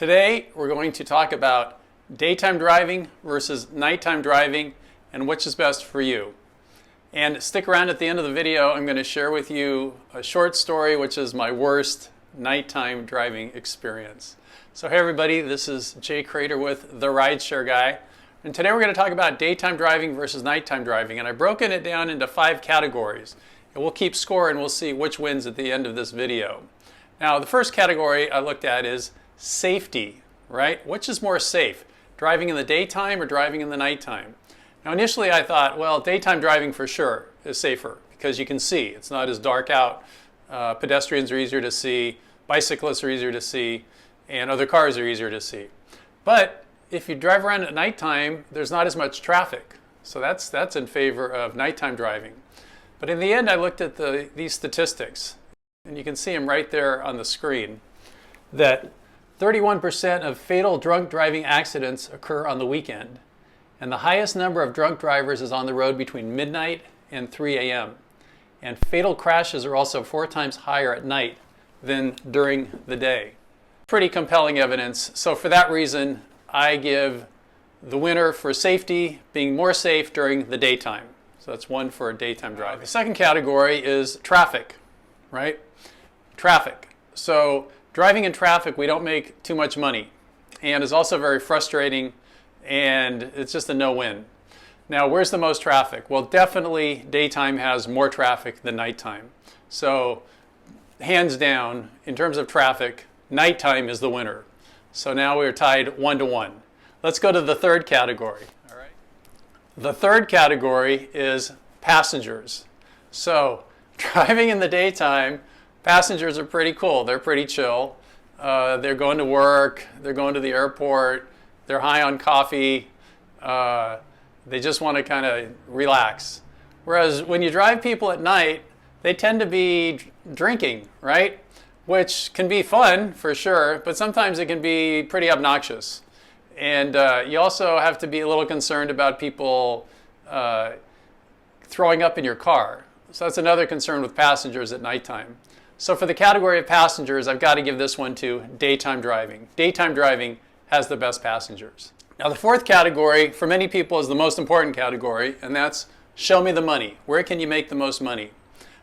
Today we're going to talk about daytime driving versus nighttime driving and which is best for you. And stick around at the end of the video. I'm going to share with you a short story which is my worst nighttime driving experience. So hey everybody, this is Jay Crater with the Rideshare Guy. And today we're going to talk about daytime driving versus nighttime driving. And I've broken it down into 5 categories. And we'll keep score and we'll see which wins at the end of this video. Now the first category I looked at is safety, right? Which is more safe, driving in the daytime or driving in the nighttime? Now initially I thought, well, daytime driving for sure is safer because you can see. It's not as dark out. Pedestrians are easier to see, bicyclists are easier to see, and other cars are easier to see. But if you drive around at nighttime, there's not as much traffic. So that's in favor of nighttime driving. But in the end, I looked at these statistics, and you can see them right there on the screen, that 31% of fatal drunk driving accidents occur on the weekend. And the highest number of drunk drivers is on the road between midnight and 3 a.m. And fatal crashes are also 4 times higher at night than during the day. Pretty compelling evidence. So for that reason, I give the winner for safety being more safe during the daytime. So that's one for daytime driving. The second category is traffic, right? Traffic. So driving in traffic, we don't make too much money, and it's also very frustrating, and it's just a no-win. Now, where's the most traffic? Well, definitely daytime has more traffic than nighttime. So hands down, in terms of traffic, nighttime is the winner. So now we're tied 1-1. Let's go to the third category. All right. The third category is passengers. So driving in the daytime, passengers are pretty cool. They're pretty chill. They're going to work. They're going to the airport. They're high on coffee. They just want to kind of relax. Whereas when you drive people at night, they tend to be drinking, right? Which can be fun for sure, but sometimes it can be pretty obnoxious. And you also have to be a little concerned about people throwing up in your car. So that's another concern with passengers at nighttime. So for the category of passengers, I've got to give this one to daytime driving. Daytime driving has the best passengers. Now the fourth category, for many people, is the most important category, and that's show me the money. Where can you make the most money?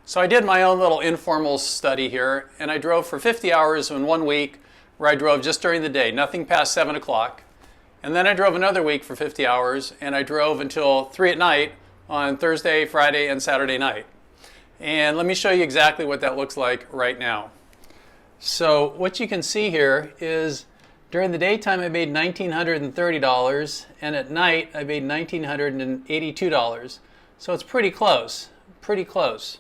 So I did my own little informal study here, and I drove for 50 hours in 1 week where I drove just during the day, nothing past 7 o'clock. And then I drove another week for 50 hours, and I drove until 3 at night on Thursday, Friday, and Saturday night. And let me show you exactly what that looks like right now. So what you can see here is during the daytime I made $1,930, and at night I made $1,982. So it's pretty close, pretty close.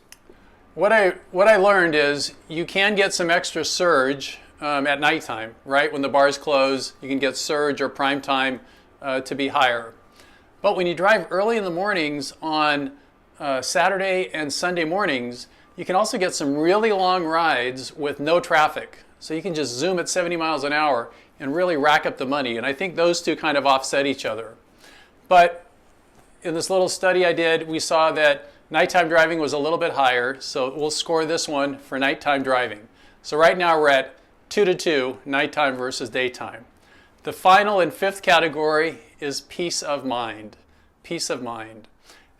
What I learned is you can get some extra surge at nighttime, right? When the bars close, you can get surge or prime time to be higher. But when you drive early in the mornings on Saturday and Sunday mornings, you can also get some really long rides with no traffic. So you can just zoom at 70 miles an hour and really rack up the money. And I think those two kind of offset each other. But in this little study I did, we saw that nighttime driving was a little bit higher. So we'll score this one for nighttime driving. So right now we're at 2-2, nighttime versus daytime. The final and fifth category is peace of mind. Peace of mind.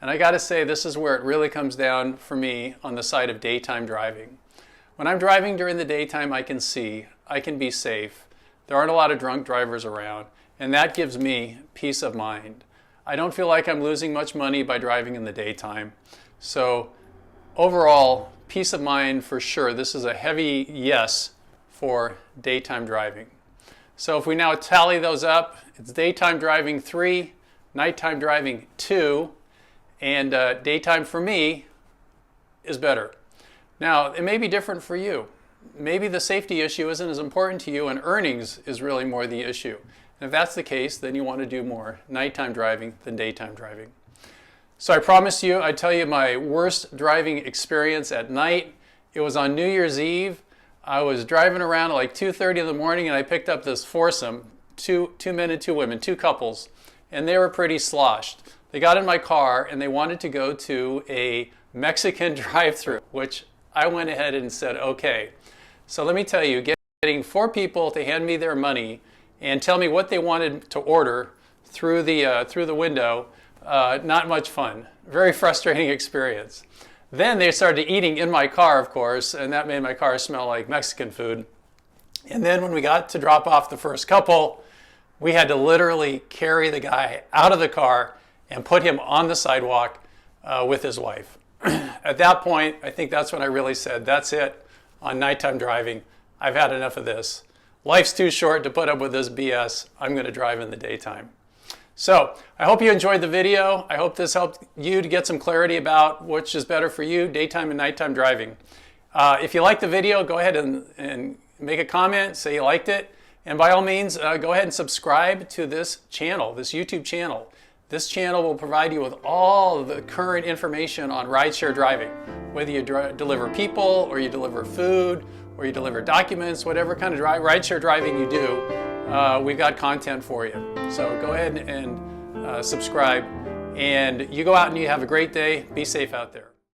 And I got to say, this is where it really comes down for me on the side of daytime driving. When I'm driving during the daytime, I can see, I can be safe. There aren't a lot of drunk drivers around, and that gives me peace of mind. I don't feel like I'm losing much money by driving in the daytime. So overall, peace of mind for sure. This is a heavy yes for daytime driving. So if we now tally those up, it's daytime driving 3, nighttime driving 2, and daytime for me is better. Now, it may be different for you. Maybe the safety issue isn't as important to you and earnings is really more the issue. And if that's the case, then you want to do more nighttime driving than daytime driving. So I promise you, I tell you my worst driving experience at night. It was on New Year's Eve. I was driving around at like 2:30 in the morning and I picked up this foursome, two men and 2 women, 2 couples, and they were pretty sloshed. They got in my car and they wanted to go to a Mexican drive-thru, which I went ahead and said, okay. So let me tell you, getting 4 people to hand me their money and tell me what they wanted to order through the window. Not much fun. Very frustrating experience. Then they started eating in my car, of course, and that made my car smell like Mexican food. And then when we got to drop off the first couple, we had to literally carry the guy out of the car and put him on the sidewalk with his wife. At that point, I think that's when I really said, that's it on nighttime driving. I've had enough of this. Life's too short to put up with this BS. I'm going to drive in the daytime. So I hope you enjoyed the video. I hope this helped you to get some clarity about which is better for you, daytime and nighttime driving. If you liked the video, go ahead and make a comment, say you liked it. And by all means, go ahead and subscribe to this channel, this YouTube channel. This channel will provide you with all the current information on rideshare driving. Whether you deliver people, or you deliver food, or you deliver documents, whatever kind of rideshare driving you do, we've got content for you. So go ahead and subscribe, and you go out and you have a great day. Be safe out there.